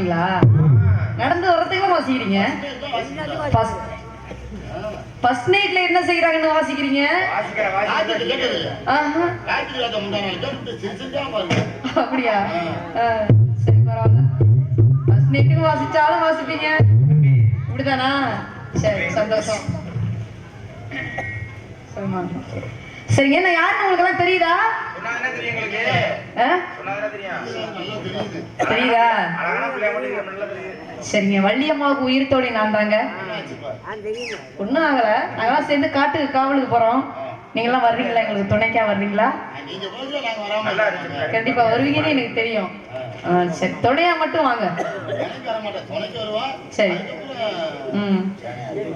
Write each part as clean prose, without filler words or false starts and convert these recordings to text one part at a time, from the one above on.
வாசிக்கிறீங்களா? நடந்து வரதுக்கு வாசிக்கிறீங்க. ஃபர்ஸ்ட் நைட்ல என்ன செய்யறாங்கன்னு வாசிக்கிறீங்க? அப்படியா? சரி, பரவாயில்ல. ஃபர்ஸ்ட் நைட்டுக்கு வாசிச்சாலும் வாசிப்பீங்க, இப்படிதானா? சரி, சந்தோஷம். சரிங்க, நான் யாருன்னு உங்களுக்கு எல்லாம் தெரியுதா? தெரியுதா? சரிங்க, வள்ளியம்மாவுக்கு உயிர் தோழி நான் தாங்க. ஒன்னும் ஆகல, நாங்கெல்லாம் சேர்ந்து காட்டுக்கு காவலுக்கு போறோம். நீங்கெல்லாம் வர்றீங்களா? எங்களுக்கு துணைக்கா வர்றீங்களா? கண்டிப்பா வருவீங்கன்னு எனக்கு தெரியும். சரி, துணையா மட்டும் வாங்க. சரி.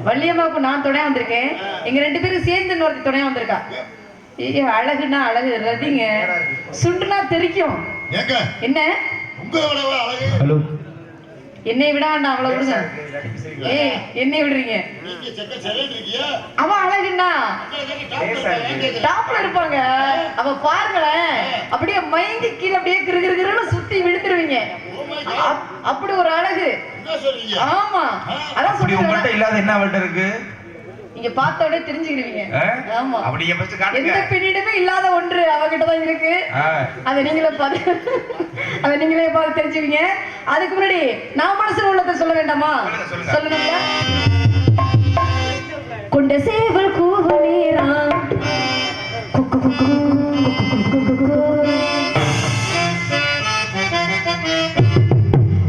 வள்ளியம்மாவுக்கு நான் துணையா வந்திருக்கேன். எங்க 2 பேரும் சேர்ந்து இன்னொருத்தி துணையா வந்திருக்கா. அழகுனா அழகு ரதிங்க, சுண்டுனா தெரிக்கும். என்ன என்னை விட வேண்டாம், அவளை விடுங்க. என்னை விடுறீங்க? அவன் அழகுன்னா டாப்ல இருப்பாங்க. அவ பாருங்களேன், அப்படியே மயங்கி கீழே அப்படியே கிருகிருன்னு சுத்தி விழுத்துருவீங்க. அப்படி ஒரு அழகு. ஆமா, அதான் சொல்லுங்க. இல்லாத என்ன அவள்கிட்ட இருக்கு? நீங்க பார்த்த உடனே தெரிஞ்சுக்கிடுவீங்க. ஆமா, எந்த பெண்ணிடமே இல்லாத ஒன்று அவகிட்டதான் இருக்கு. அதை நீங்களே பார்த்து தெரிஞ்சுவீங்க. அதுக்கு முன்னாடி நான் மனசுல உள்ளதை சொல்ல வேண்டாமா? சொல்லுங்க. கொண்ட சேவல் கூவ நேரம்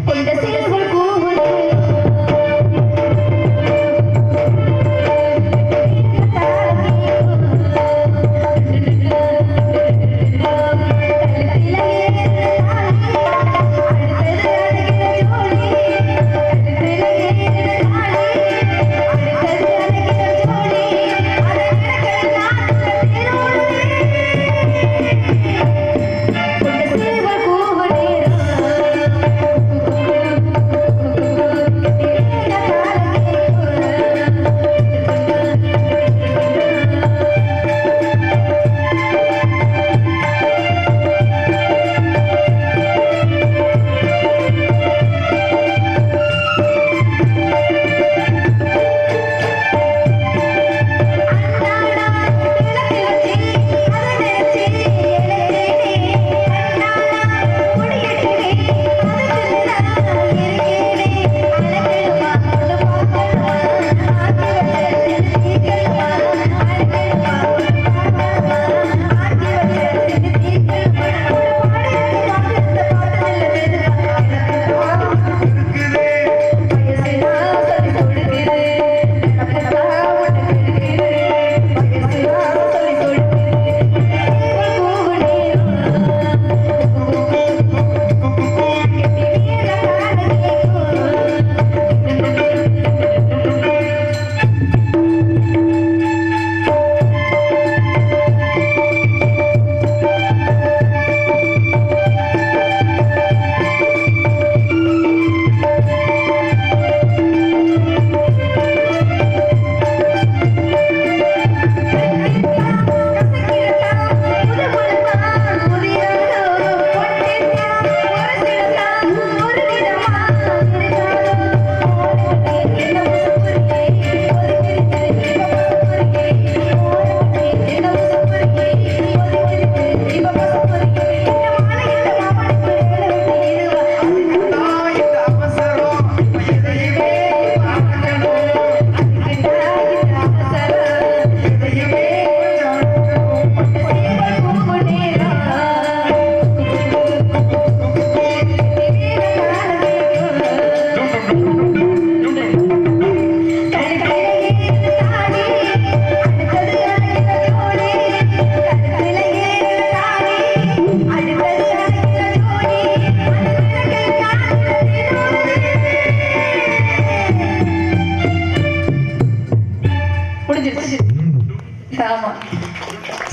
கொண்ட சேவல் கூவ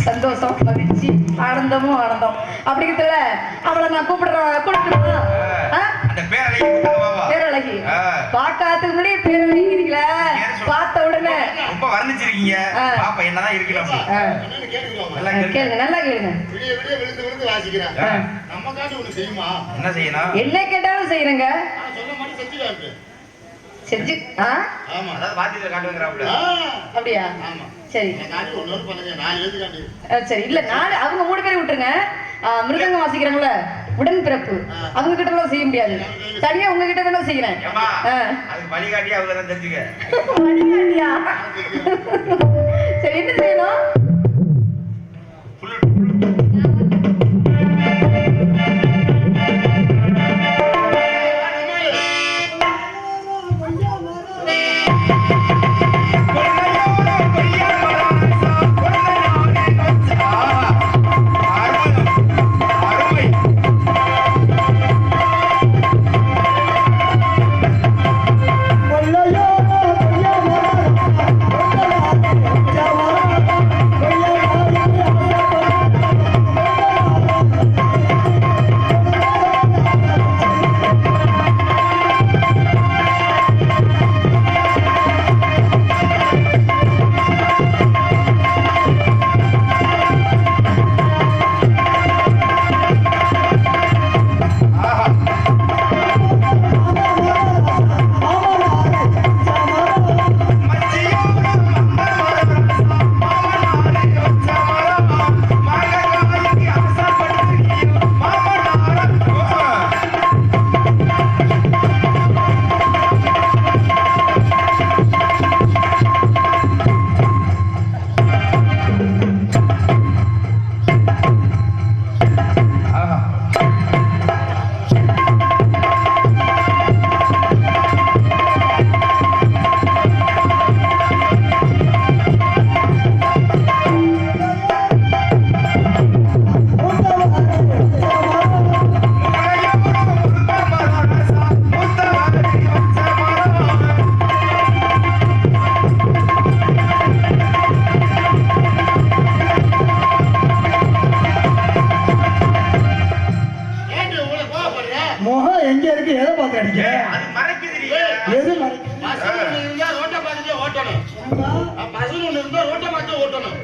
சந்தோஷம், மகிழ்ச்சி, ஆனந்தமும் ஆனந்தம். அப்படிங்கிறதுல அவளை நான் கூப்பிடுறேன். பேரழகி பாக்காத்துக்கு முன்னாடி பேரழகிங்களா? பார்த்த உடனே ரொம்ப வர்ணிச்சிருக்கீங்க. பாப்பா என்னதான் இருக்கலாம் கேளுங்க, நல்லா கேளுங்க. என்ன செய்யணும்? என்ன கேட்டாலும் செய்யறேங்க. செஞ்சு அப்படியா? சரி சரி. இல்ல நாலு அவங்க 3 பேரை விட்டுருங்க. மிருதங்கம் வாசிக்கிறாங்கள உடன்பிறப்பு, அவங்க கிட்ட எல்லாம் செய்ய முடியாது. தனியா உங்ககிட்ட வேணா செய்யறேன். வழிகாட்டியா? சரி, என்ன செய்யணும்?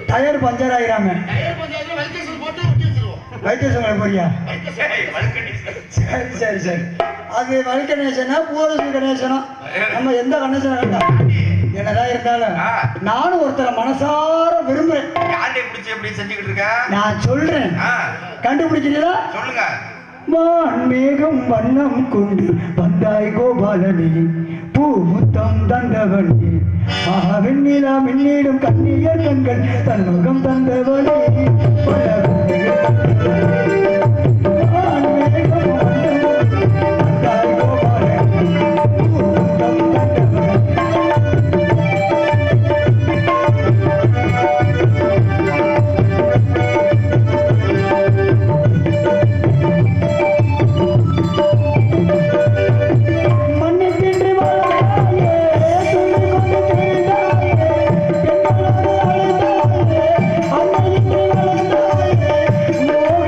டயர் பஞ்சர் ஆயிராம வைத்தியசாலை போறியா? சரி சரி சரி. அது வல் கணேசனா பூரசு கணேசனா நம்ம எந்த கணேசனா வேண்டாம். என்னதான் இருந்தாலும் நானும் ஒருத்தரை மனசார விரும்புறேன். நான் சொல்றேன், கண்டுபிடிக்கிறீங்களா? சொல்லுங்க. வான் மேகம் வண்ணம் கொண்டு வந்தாய் கோபாலனி, பூ முத்தம் தந்தவனி, வெண்ணிலா மின்னிடும் கண்ணியர் கண்கள் தன்முகம் தந்தவனி, வான் மேகம் வண்ணம் வந்தாய் கோபாலனி, பூ முத்தம் தந்தவனி. No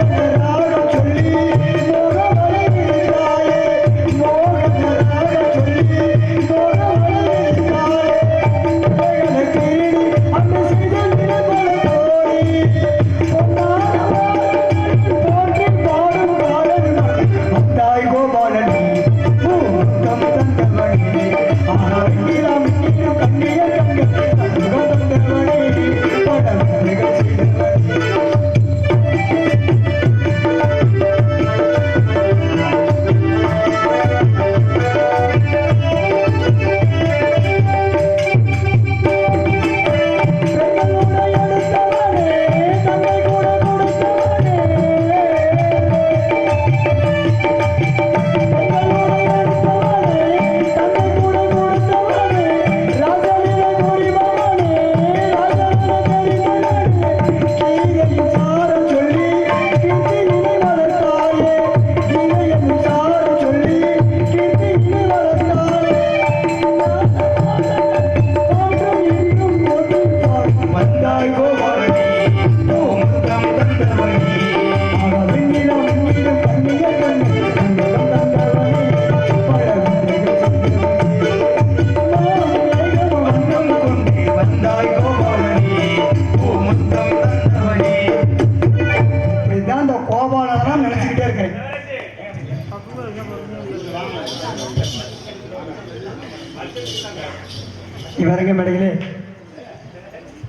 இவரங்க மேடையிலே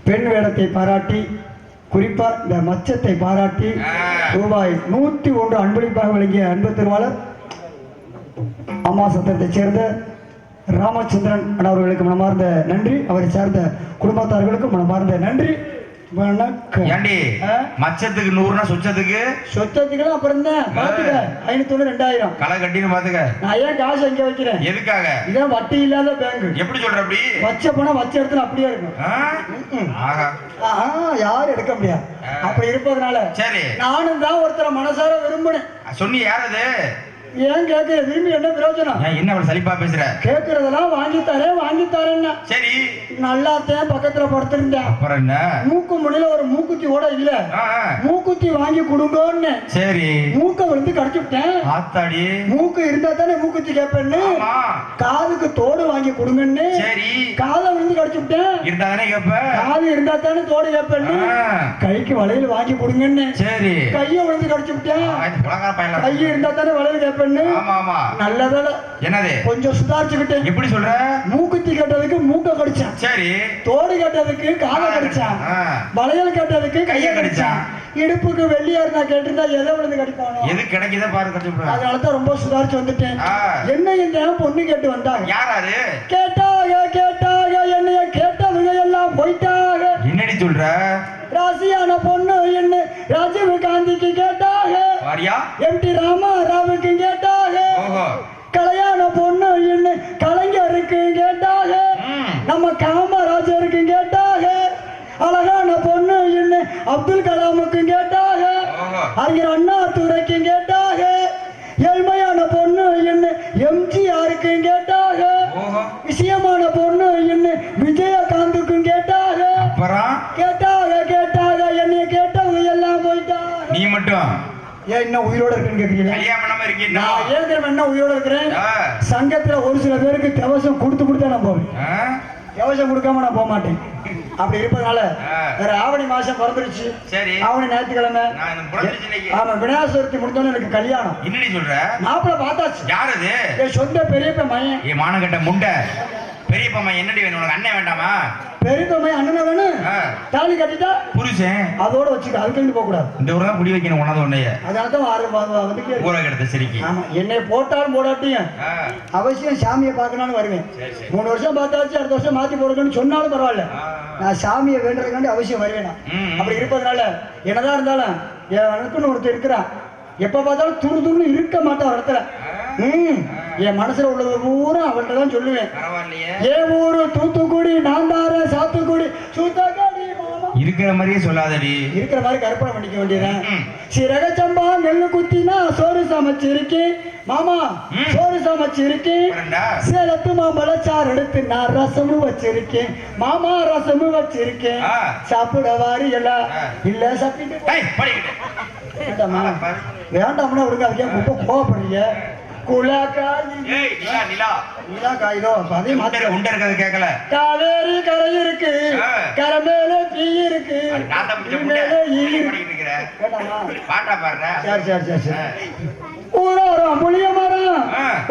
பெண் வேடத்தை பாராட்டி குறிப்பா இந்த மச்சத்தை பாராட்டி ரூபாய் 101 அன்பளிப்பாக வழங்கிய அன்பு திருவாளர் அம்மா சத்திரத்தைச் சேர்ந்த ராமச்சந்திரன் அவர்களுக்கு மனமார்ந்த நன்றி. அவரை சார்ந்த குடும்பத்தார்களுக்கும் மனமார்ந்த நன்றி. மச்சத்துக்கு 100 சொச்சத்துக்கு சொச்சத்துக்கு அப்புறம் தான் பாத்துக்க 500 2000 களை கட்டின்னு பாத்துக்க. நான் ஏன் காசு அங்க வைக்கிறேன் எதுக்காக? இதான் வட்டி இல்லாத பேங்க். எப்படி சொல்ற? அப்படி வச்ச பணம் வச்ச இடத்துல அப்படியே இருக்கும். யாரும் எடுக்க முடியாது. அப்படி இருப்பதனால சரி நானும் தான் ஒருத்தர மனசார விரும்பினேன். சொன்னி யார் அது? ஏன் கேட்க விரும்பி என்ன பிரயோஜனம்? என்ன அவள் சலிப்பா பேசுற? கேட்கறதெல்லாம் வாங்கித்தாரேன்னா சரி நல்லாத்தான் பக்கத்துல படுத்திருந்தேன். அப்புறம் என்ன? மூக்கு முனையில ஒரு மூக்குத்தி கூட இல்ல. மூக்குத்தி வாங்கி கொடுங்கன்னு சரி மூக்க விழுந்து கடிச்சுட்டேன். ஆத்தாடி மூக்கு இருந்தா தானே மூக்குத்தி கேட்பேன்னு காதுக்கு தோடு வாங்கி கொடுங்கன்னு சரி காதை விழுந்து கடிச்சுட்டேன். இருந்தா தானே கேட்ப. காது இருந்தா தானே தோடு கேட்பேன்னு கைக்கு வளையல் வாங்கி கொடுங்கன்னு சரி கைய விழுந்து கடிச்சுட்டேன். கைய இருந்தா தானே வளையல் கேட்பேன். நல்ல வேலை என்னது கொஞ்சம் சுதாரிச்சுக்கிட்டேன். எப்படி சொல்ற? மூக்குத்தி கட்டதுக்கு மூக்க கடிச்சான் சரி தோடு கட்டதுக்கு காதை கடிச்சான் வளையல் கட்டதுக்கு கைய கடிச்சான். இடுப்புக்கு வெள்ளியா இருந்தா கேட்டிருந்தா எதை விழுந்து கடிப்பானோ எது கிடைக்குதா பாரு கடிச்சு. அதனாலதான் ரொம்ப சுதாரிச்சு வந்துட்டேன். என்ன இந்த பொண்ணு கேட்டு வந்தாங்க. யாராரு? கேட்டாக என்னைய கேட்டவங்க எல்லாம் போயிட்டாங்க. என்னடி சொல்ற? ராசியான பொண்ணு என்ன ராஜீவ் காந்திக்கு கேட்டாக. எம்டி ராமாராவுக்கு கேட்டாக. கல்யாண பொண்ணு என்ன கலைஞருக்கு கேட்டாக. நம்ம காமராஜருக்கு கேட்டாக. அழகான பொண்ணு என்ன அப்துல் கலாமுக்கு கேட்டாக. அறிஞர் அண்ணா துரைக்கு கேட்டாக. ஏழ்மையான பொண்ணு என்ன எம்ஜிஆருக்கு கேட்டாக. விஷயமான பொண்ணு என்ன விஜயகாந்துக்கும் கேட்டாக. கேட்டாக என்னைய கேட்டவங்க எல்லாம் போயிட்டாங்க. நீ மட்டும் ஏன் என்ன உயிரோட இருக்குன்னு கேக்குறீங்க? நான் ஏன் என்ன உயிரோட இருக்கிறேன்? சங்கத்துல ஒரு சில பேருக்கு தேவசம் கொடுத்து நான் போவேன். தேவசம் கொடுக்காம நான் போக மாட்டேன். அப்படி இருப்பதனால வேற ஆவணி மாசம் பிறந்துருச்சு. ஆவணி ஞாயிற்றுக்கிழமை ஆமா விநாயகர் சதுர்த்தி முடிஞ்சோன்னு எனக்கு கல்யாணம். என்னடி சொல்ற? மாப்பிள்ள பார்த்தாச்சு. யாரு? என் சொந்த பெரியப்ப மையன். ஏ மானகட்ட முண்டை பெரியப்ப மையன் என்னடி வேணும் உனக்கு? அண்ணன் வேண்டாமா? பெரியப்ப மையன் அண்ணனா வேணும். தாலி கட்டிட்டா புருஷன் அதோட வச்சுக்க. அதுக்கு போக கூடாது. இந்த ஊர் தான் குடி வைக்கணும் உனது உன்னைய. அதனாலதான் வந்து ஊரை கிடத்த சரிக்கு. ஆமா என்னை போட்டாலும் போடாட்டியும் அவசியம் சாமியை பார்க்கணும்னு வருவேன். 3 வருஷம் பார்த்தாச்சு அடுத்த வருஷம் மாத்தி போடுங்கன்னு சொன்னாலும் பரவாயில்ல. நான் சாமியை வேண்டுறதுக்காண்டி அவசியம் வருவேன். அப்படி இருப்பதனால என்னதான் இருந்தாலும் எனக்குன்னு ஒருத்தர் இருக்கிறான். எப்ப பார்த்தாலும் துருதுன்னு இருக்க மாட்டான் ஒரு இடத்துல. என் மனசுல உள்ளது பூரா அவன்கிட்ட தான் சொல்லுவேன். ஏன் ஊரு தூத்துக்குடி நான் தார சாத்துக்குடி சூத்தக்காடி இருக்கிற மாதிரியே சொல்லாதடி. இருக்கிற மாதிரி கற்பனை பண்ணிக்க வேண்டியதான். சிறக சம்பா நெல்லு குத்தினா சோறு சமைச்சிருக்கேன் மாமா. சோறு சமைச்சிருக்கேன். சேலத்து மாம்பழச்சாறு எடுத்து நான் ரசமும் வச்சிருக்கேன் மாமா. ரசமும் வச்சிருக்கேன். சாப்பிட வாரி எல்லாம் இல்ல சாப்பிட்டு வேண்டாமா? வேண்டாம்னா விடுங்க. அதுக்கே ரொம்ப கோவப்படுறீங்க. காவேரி கரை இருக்கு கரை மேல தீ இருக்கு. ஊரோரம் புளிய மரம்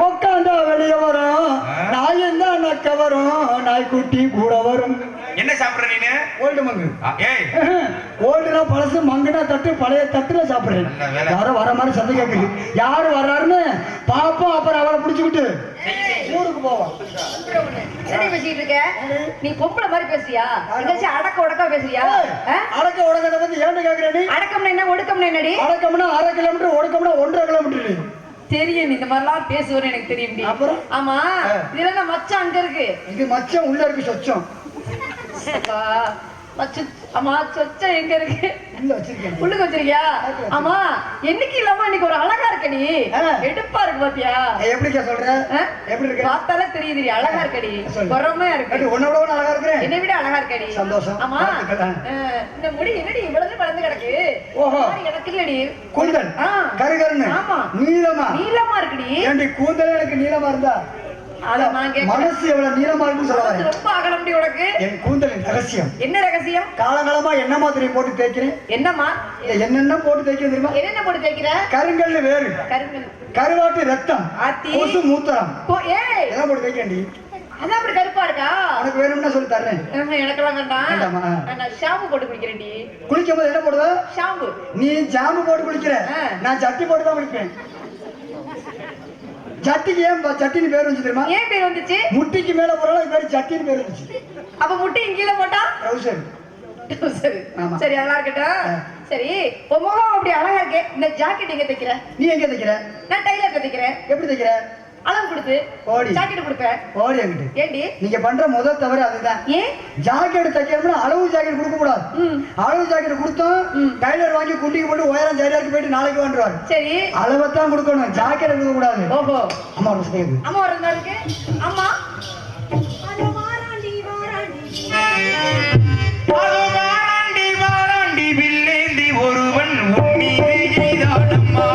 உட்காந்தா வெளிய வரும். நாயும் தான் நக்க வரும். நாய்க்குட்டி கூட வரும். என்ன சாப்பிடுற நீ? ஓல்டு மங்கு. ஓல்டுனா பழசு மங்குனா தட்டு பழைய தட்டுல சாப்பிடுறேன். யாரும் வர மாதிரி சத்தம் கேட்குது. யாரு வர்றாருன்னு பாப்போம். அப்புறம் அவரை பிடிச்சுக்கிட்டு ஊருக்கு போவோம். பேசிட்டு இருக்க நீ பொம்பளை மாதிரி பேசுறியா? அடக்க உடக்கா பேசுறியா? அடக்க உடக்கத்தை பத்தி ஏன்னு கேக்குறேன். அடக்கம்னா என்ன ஒடுக்கம்னா என்னடி? அடக்கம்னா 1/2 கிலோமீட்டர் ஒடுக்கம்னா 1.5 கிலோமீட்டர். தெரியும் இந்த மாதிரிலாம் பேசுவேன்னு எனக்கு தெரியும். அப்புறம் ஆமா இதுல மச்சம் அங்க இருக்கு. இது மச்சம் உள்ள இருக்கு. சொச்சம் ஆமா சொச்சம் எங்க இருக்கு? உள்ளுக்கு வச்சிருக்கியா? ஆமா என்னைக்கு இல்லாம இன்னைக்கு ஒரு அழகா இருக்கடி. எடுப்பா இருக்கு பாத்தியா? எப்படி சொல்ற? எப்படி இருக்கு? பார்த்தாலே தெரியுது அழகா இருக்கடி. பொறுமையா இருக்கு. உன்னோட அழகா இருக்கிறேன். என்னை விட அழகா இருக்கடி. சந்தோஷம். ஆமா இந்த முடி என்னடி இவ்வளவு வளர்ந்து கிடக்கு? ஓஹோ எனக்கு இல்லடி கூந்தல் கருகருன்னு. ஆமா நீளமா இருக்குடி. ஏண்டி கூந்தல் எனக்கு நீளமா இருந்தா மனசு எவ்வளவு நீளமா இருக்குன்னு சொல்லுவாங்க. ரொம்ப அகல முடி உனக்கு. என் கூந்தலின் ரகசியம் என்ன? ரகசியம் காலகாலமா என்ன மாதிரி போட்டு தேய்க்கிறேன். என்னமா என்னென்ன போட்டு தேய்க்க தெரியுமா? என்னென்ன போட்டு தேய்க்கிற? கருங்கல் வேறு கருவாட்டு ரத்தம் கொசு மூத்திரம் எல்லாம் போட்டு தேய்க்கண்டி. அதான் அப்படி கருப்பா இருக்கா? உனக்கு வேணும்னா சொல்லி தர்றேன். எனக்கெல்லாம் வேண்டாம். வேண்டாமா? நான் ஷாம்பு போட்டு குளிக்கிறேன்டி. குளிக்கும் போது என்ன போடுவ? ஷாம்பு. நீ ஜாம்பு போட்டு குளிக்கிற, நான் சட்டி போட்டு தான் குளிப்பேன். சட்டிக்கு ஏன் சட்டின்னு பேர் வந்துச்சு தெரியுமா? ஏன் பேர் வந்துச்சு? முட்டிக்கு மேல போறாலும் பேர் சட்டின்னு பேர் வந்துச்சு. அப்ப முட்டி கீழே போட்டா ட்ரவுசர். சரி ஆமா. சரி அதெல்லாம் இருக்கட்டும். சரி உன் முகம் அப்படி அழகா இருக்கு. இந்த ஜாக்கெட் எங்க தைக்கிற? நீ எங்க தைக்கிற? நான் டைலர் தைக்கிறேன். எப்படி தைக்கிற? அளவு கொடுத்து ஓடி ஜாக்கெட் கொடுப்பேன். ஓடி என்கிட்ட. ஏண்டி நீங்க பண்ற முதல் தவறு அதுதான். ஏன் ஜாக்கெட் தைக்கணும்னா அளவு ஜாக்கெட் கொடுக்க கூடாது. அளவு ஜாக்கெட் கொடுத்தோம் டைலர் வாங்கி குண்டிக்கு போட்டு உயரம் ஜாக்கெட் போயிட்டு நாளைக்கு வந்துருவாரு. சரி அளவைத்தான் கொடுக்கணும், ஜாக்கெட் கொடுக்க கூடாது. ஓஹோ அம்மா ஒரு ஸ்டேஜ். அம்மா ஒரு நாள் இருக்கு. அம்மா வாராண்டி வில்லேந்தி ஒருவன் உன்மீது எய்தானம்மா.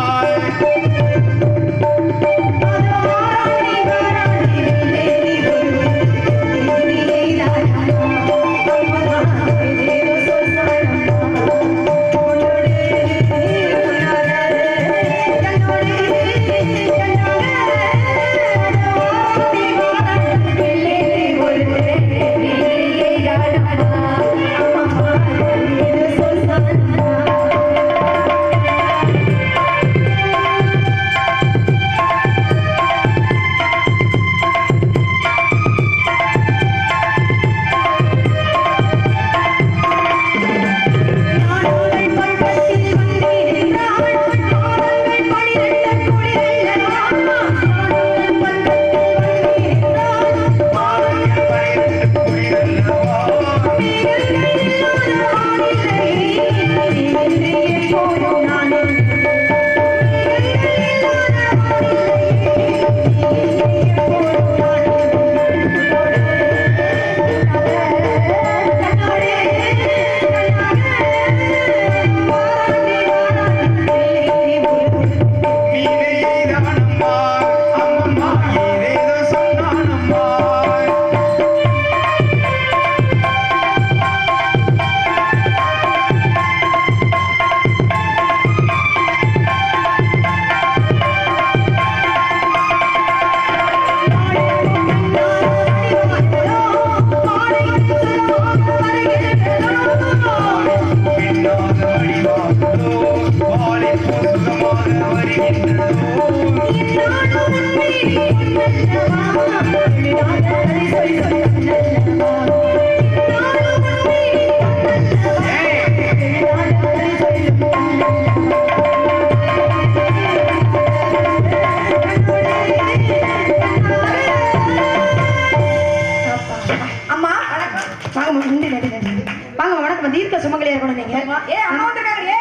தீர்க்க சுமங்கலியா இருக்கணும் நீங்க. ஏய் அம்மா வந்திருக்காங்க.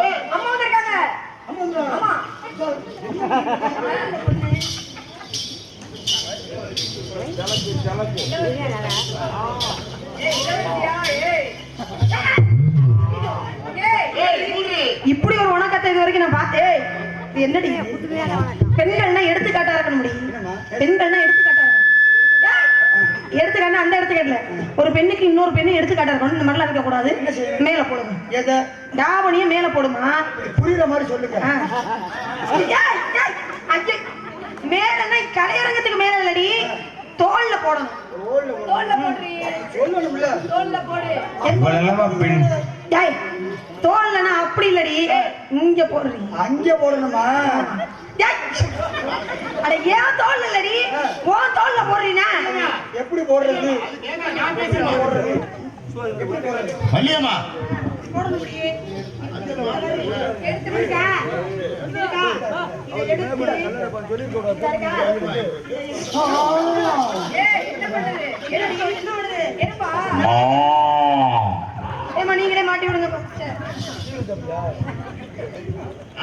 ஏய் அம்மா வந்திருக்காங்க. அம்மா இப்படி ஒரு உணக்கத்தை இது வரைக்கும் நான் பார்த்தேன். என்னடி பெண்கள்னா எடுத்துக்காட்டா இருக்கணும் முடியும். பெண்கள்னா எடுத்துக்காட்டா இருக்கணும். எடுத்துக்காட்டு அந்த எடுத்துக்காட்டுல ஒரு பெண்ணுக்கு இன்னொரு பெண்ணு எடுத்துக்காட்டா இருக்கணும். இந்த மாதிரிலாம் இருக்க கூடாது. மேல போடுங்க. தாவணியை மேல போடுமா? புரியுற மாதிரி சொல்லுங்க. மேலன்னா கலையரங்கத்துக்கு மேல இல்லடி, தோல்ல போடணும். தோல்ல போடுறீ. சொல்லணும்ல. தோல்ல போடு. எவ்வளவு பெண். டேய் தோல்லனா அப்படி இல்லடி, இங்க போடுறீ. அங்க போடணுமா? டேய் அட ஏன் தோல்ல இல்லடி, உன் தோல்ல போடுறீனா? எப்படி போடுறது? வள்ளியம்மா போடணும் முடியே. எடுத்து விடுங்க. இத எடுத்து சொல்லி போடுங்க. ஏய் என்ன பண்ணுது? என்ன பண்ணுது? என்னப்பா? ஏமா நீங்களே மாட்டி விடுங்க.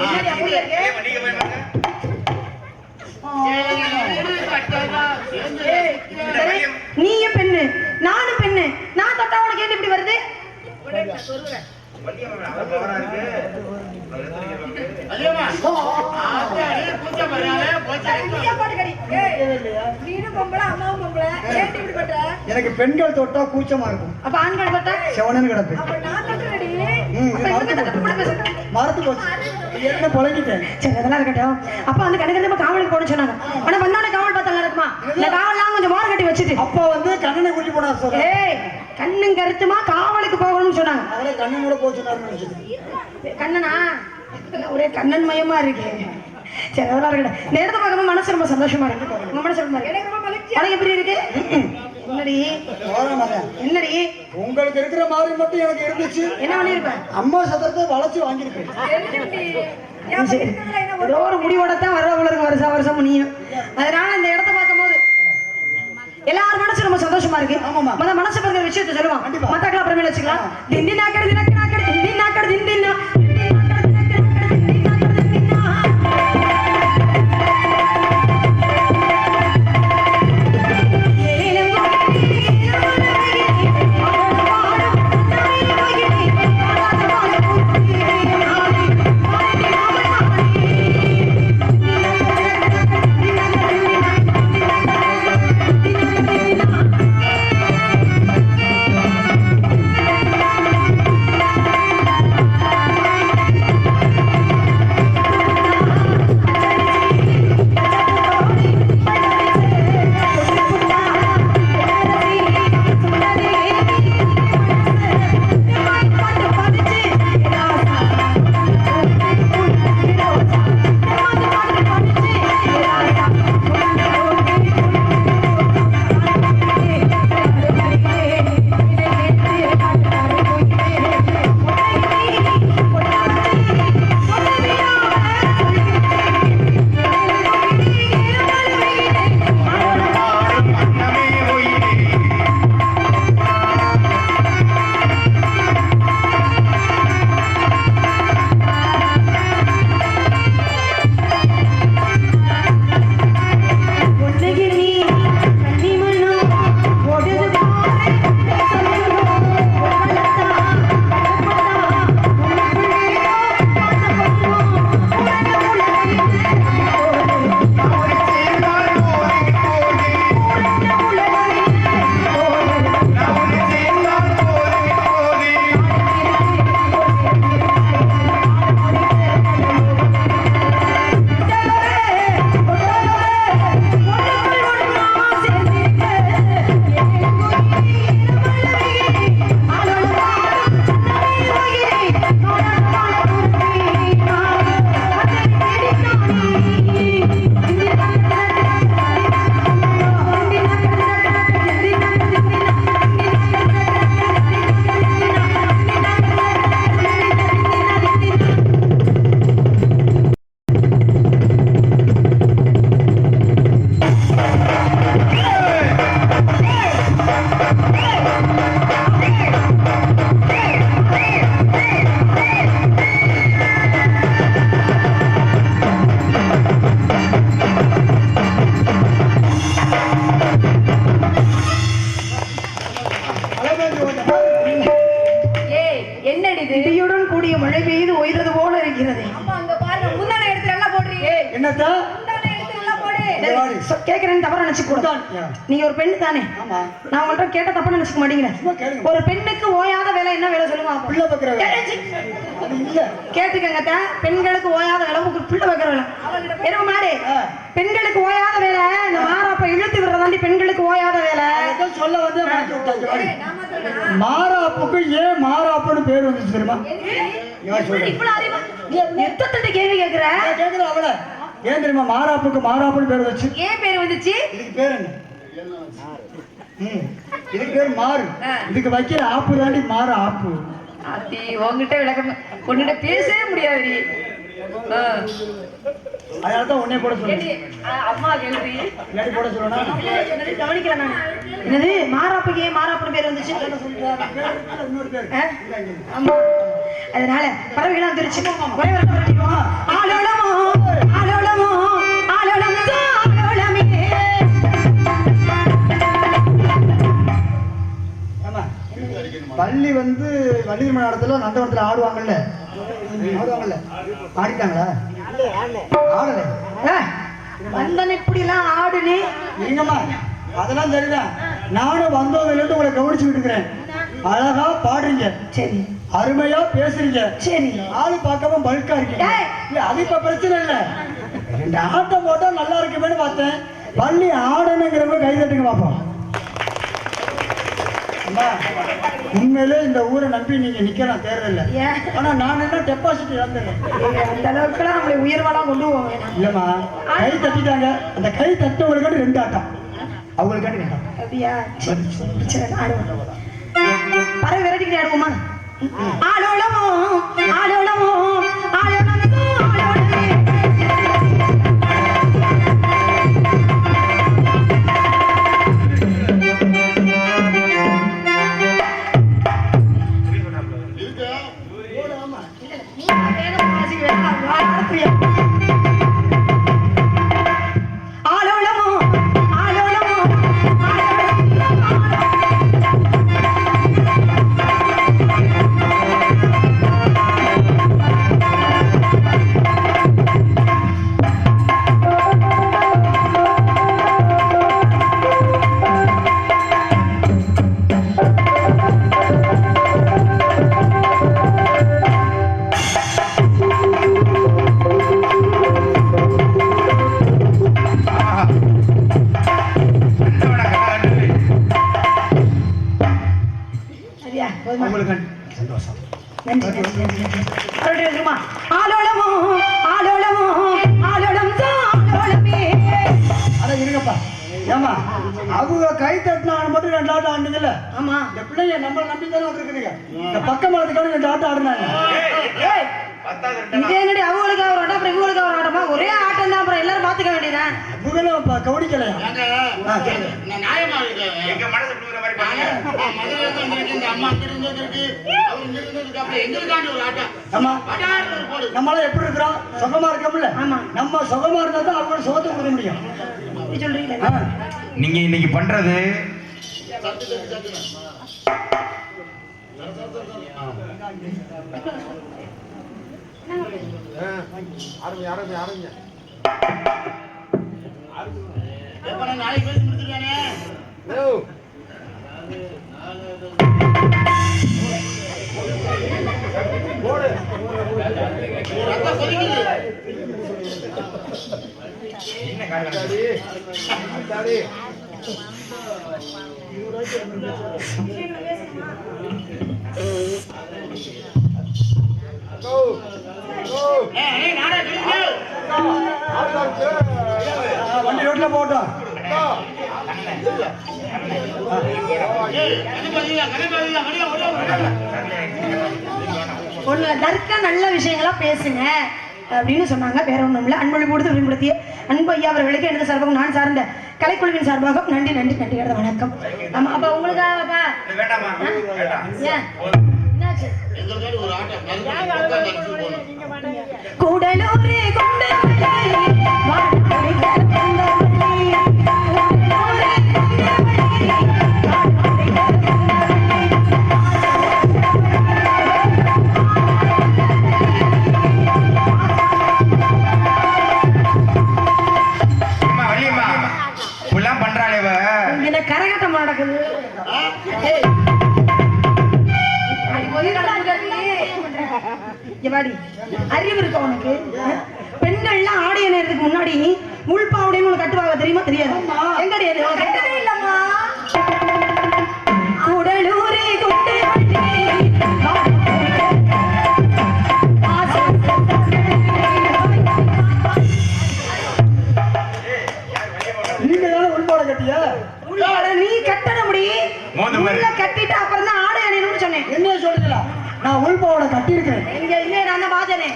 என்னடி அப்படி இருக்கு? நீங்க போய் வாங்க. நீங்க பெண்ணு நானும் பெண்ணு, நான் தொட்டா உனக்கு ஏன் இப்படி வருது? எனக்கு பெண்கள் தொட்டா கூச்சமா இருக்கும். அப்ப ஆண்கள் தொட்டா செவனன்னு கிடப்பு. மறந்து போச்சு. என்ன பழகிட்டேன். சரி அதெல்லாம் இருக்கட்டும். அப்ப வந்து கணக்கு காவலுக்கு போட சொன்னாங்க. ஆனா வந்தானே காவல் பார்த்தாங்க. இருக்குமா இந்த காவல்லாம் கொஞ்சம் மோர் கட்டி வச்சுட்டு அப்பா வந்து கண்ணனை கூட்டி போனார் சொல்றேன். ஏய் கண்ணும் கருத்துமா காவலுக்கு போகணும்னு சொன்னாங்க. அவரே கண்ணனோட போக சொன்னாருன்னு நினைச்சது. கண்ணனா ஒரே கண்ணன் மயமா இருக்கு. சரி அதெல்லாம் இருக்கட்டும். நேரத்தை பார்க்கும்போது மனசு ரொம்ப சந்தோஷமா இருக்கு. உங்க மனசு ரொம்ப எனக்கு எப்படி இருக்கு? என்னடி என்னடி உங்களுக்கு இருக்கிற மாதிரி மட்டும் எனக்கு இருந்துச்சு. என்ன பண்ணிருப்பேன்? அம்மா சத்திரத்தை வளைச்சு வாங்கியிருப்பேன். ஏதோ ஒரு முடிவோடத்தான் வர்றவங்களுக்கு வருஷம் வருஷம் முடியும். அதனால இந்த இடத்த பார்க்கும்போது எல்லாரும் மனசு ரொம்ப சந்தோஷமா இருக்கு. மத மனசு பண்ற விஷயத்த சொல்லுவான். மத்தக்கள் அப்புறமே வச்சுக்கலாம். திண்டி நாக்கடி தினக்கு நாக்கடி திண்டி நாக்கடி திண்டினா இடியுடன் கூடிய மழை பெய்து ஒய்தது போல இருக்கிறது. என்னத்தா கேக்குறேன்னு தப்பா நினைச்சு கொடுத்தான். நீங்க ஒரு பெண்ணு தானே? நான் உங்கள்ட்ட கேட்ட தப்பா நினைச்சுக்க மாட்டீங்க. ஒரு பெண்ணுக்கு ஓயாத வேலை என்ன வேலை சொல்லுங்க. கேட்டுக்கங்க. பெண்களுக்கு ஓயாத வேலை பிள்ளை வைக்கிற வேலை. என்ன மாடு பெண்களுக்கு ஓயாத வேலை இந்த மாறாப்ப இழுத்து விடுறதாண்டி பெண்களுக்கு ஓயாத வேலை சொல்ல வந்து மாறாப்புக்கு ஏன் மாறாப்புன்னு பேர் வந்துச்சு தெரியுமா? எத்தனை கேள்வி கேக்குற அவள ஏன் தெரியுமா மாறாப்புக்கு மாறாப்புன்னு பேர் வச்சு? ஏன் பேர் வந்துச்சு? இதுக்கு பேர் என்ன? இதுக்கு பேர் மாறு. இதுக்கு வைக்கிற ஆப்பு தாண்டி மாறு ஆப்பு. அத்தி உங்ககிட்ட விளக்கம் உன்கிட்ட பேசவே முடியாது. அதனாலதான் உன்னை போட சொல்லுங்க. அம்மா கேள்வி போட சொல்லணும் கவனிக்கிறேன் நான். என்னது மாறாப்புக்கு ஏன் மாறாப்புன்னு பேர் வந்துச்சு? ஆமா அதனால பறவைகளாம் திருச்சி ஆலோலமோ ஆலோலமோ ஆலோலம் ஆலோலமே. பள்ளி வந்து வள்ளி திருமணத்துல நந்தவனத்துல ஆடுவாங்கல்ல ஆடிட்டாங்களா? ஆடல வந்தன் இப்படி எல்லாம் ஆடுனே இல்லைங்கம்மா அதெல்லாம் தெரியல. நானும் வந்ததுல இருந்து உங்களை கவனிச்சுட்டு இருக்கிறேன். அழகா பாடுறீங்க, சரி, அருமையா பேசுறீங்க, சரி, ஆளு பார்க்கவும் பல்கா இருக்கீங்க. அது இப்ப பிரச்சனை இல்ல. ரெண்டு ஆட்டம் போட்டா நல்லா இருக்குமேனு பார்த்தேன். பள்ளி ஆடணுங்கிறவங்க கை தட்டுங்க பார்ப்போம். அம்மா உண்மையிலே இந்த ஊரை நம்பி நீங்க நிக்கலாம் தேர்தல்ல. ஆனா நான் என்ன டெபாசிட் இழந்துறேன். அந்த அளவுக்குலாம் நம்மளை உயர்வாலாம் கொண்டு போவோம். இல்லம்மா கை தட்டிட்டாங்க. அந்த கை தட்டவங்களுக்காண்டி 2 ஆட்டம், அவங்களுக்காண்டி 2 ஆட்டம். அப்படியா? சரி ஆடுவோம். பறவை விரட்டிக்கிட்டே ஆடுவோமா? ஆடோளமோ ஆடோளமோ ஆடோளமோ ஆடோளமே. சந்தோஷம். ஆலோளமோ ஆலோளமோ ஆலோளம் ஆலோளமே. அட இருங்கப்பா. ஏமா அவங்க கை தட்டினாங்க மட்டும் 2 ஆட்டம் ஆடுனீங்கல்ல? ஆமா. இந்த பிள்ளைங்க நம்மளை நம்பி தானே வந்துருக்குதுங்க. இந்த பக்கம் மரத்துக்கான 2 ஆட்டம் ஆடுனாங்க. இதே என்னடி அவங்களுக்கு ஒரு ஆட்டம் அப்புறம் இவங்களுக்கு ஒரு ஆட்டமா? ஒரே ஆட்டம் தான், அப்புறம் எல்லாரும் பாத்துக்க வேண்டியதான். இவங்களும் கவனிக்கலையா? எங்க மனசு புரியுற மாதிரி நம்மளாம் எப்படி இருக்கிறோம்? சுகமா இருக்கோம்ல? ஆமா. நம்ம சுகமா இருந்தா தான் அவங்க சுகத்தை கொடுக்க முடியும். சொல்றீங்களா? நீங்க இன்னைக்கு பண்றது என்ன வண்டி ரோட்ல போட்டோம். ஒண்ணு தர்க்க நல்ல விஷயங்களா பேசுங்க அப்படின்னு சொன்னாங்க. வேற ஒண்ணும் இல்ல. அன்பொழி கொடுத்து விரும்புத்திய அன்பு ஐயா அவர்களுக்கு எனது சார்பாக நான் சார்ந்த கலைக்குழுவின் சார்பாக நன்றி நன்றி நன்றி. வணக்கம். ஆமா அப்ப உங்களுக்காகப்பா கூடலூரே கரகட்டம் நடக்குது. அறிவு இருக்க உனக்கு? பெண்கள்லாம் ஆடிய நேரத்துக்கு முன்னாடி முள்பாவுடைன்னு ஒண்ணு கட்டுவாங்க, தெரியுமா? தெரியாது. எங்கடி கட்டவே இல்லம்மா. கூடலூரே கொண்டு நீங்க தானே உள்பாட கட்டியா? நீ கட்டண முடியும் கட்டிட்டு அப்புறம் தான் ஆடை அணியணும்னு சொன்னேன். என்ன சொல்றீங்களா? நான் உள்பாவோட கட்டி இருக்கிறேன். இங்க இல்ல, நான் தான் பாத்தனே.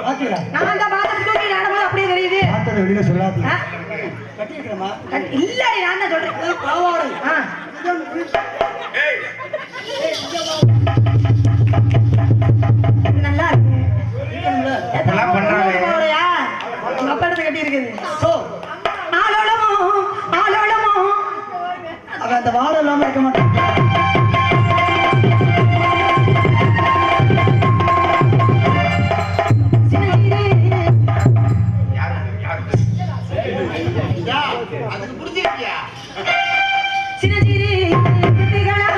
பாத்தீங்களா? நான் தான் பாத்து தூக்கி நடமா அப்படியே தெரியுது. பாத்தத வெளியில சொல்லாதீங்க. கட்டி இருக்கிறேமா? இல்ல, நான் தான் சொல்றேன். பாவாடை. நல்லா இருக்கு. இதெல்லாம் பண்றானே. பாவாடையா? உங்க அப்பா எடுத்து கட்டி இருக்குது. ஆலோளமோ ஆலோளமோ. அவன் அந்த வாடை இல்லாம இருக்க மாட்டான். அதுக்கு புரிஞ்சிருக்கியா? சின்னஜிரி குட்டிகளா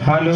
ஹலோ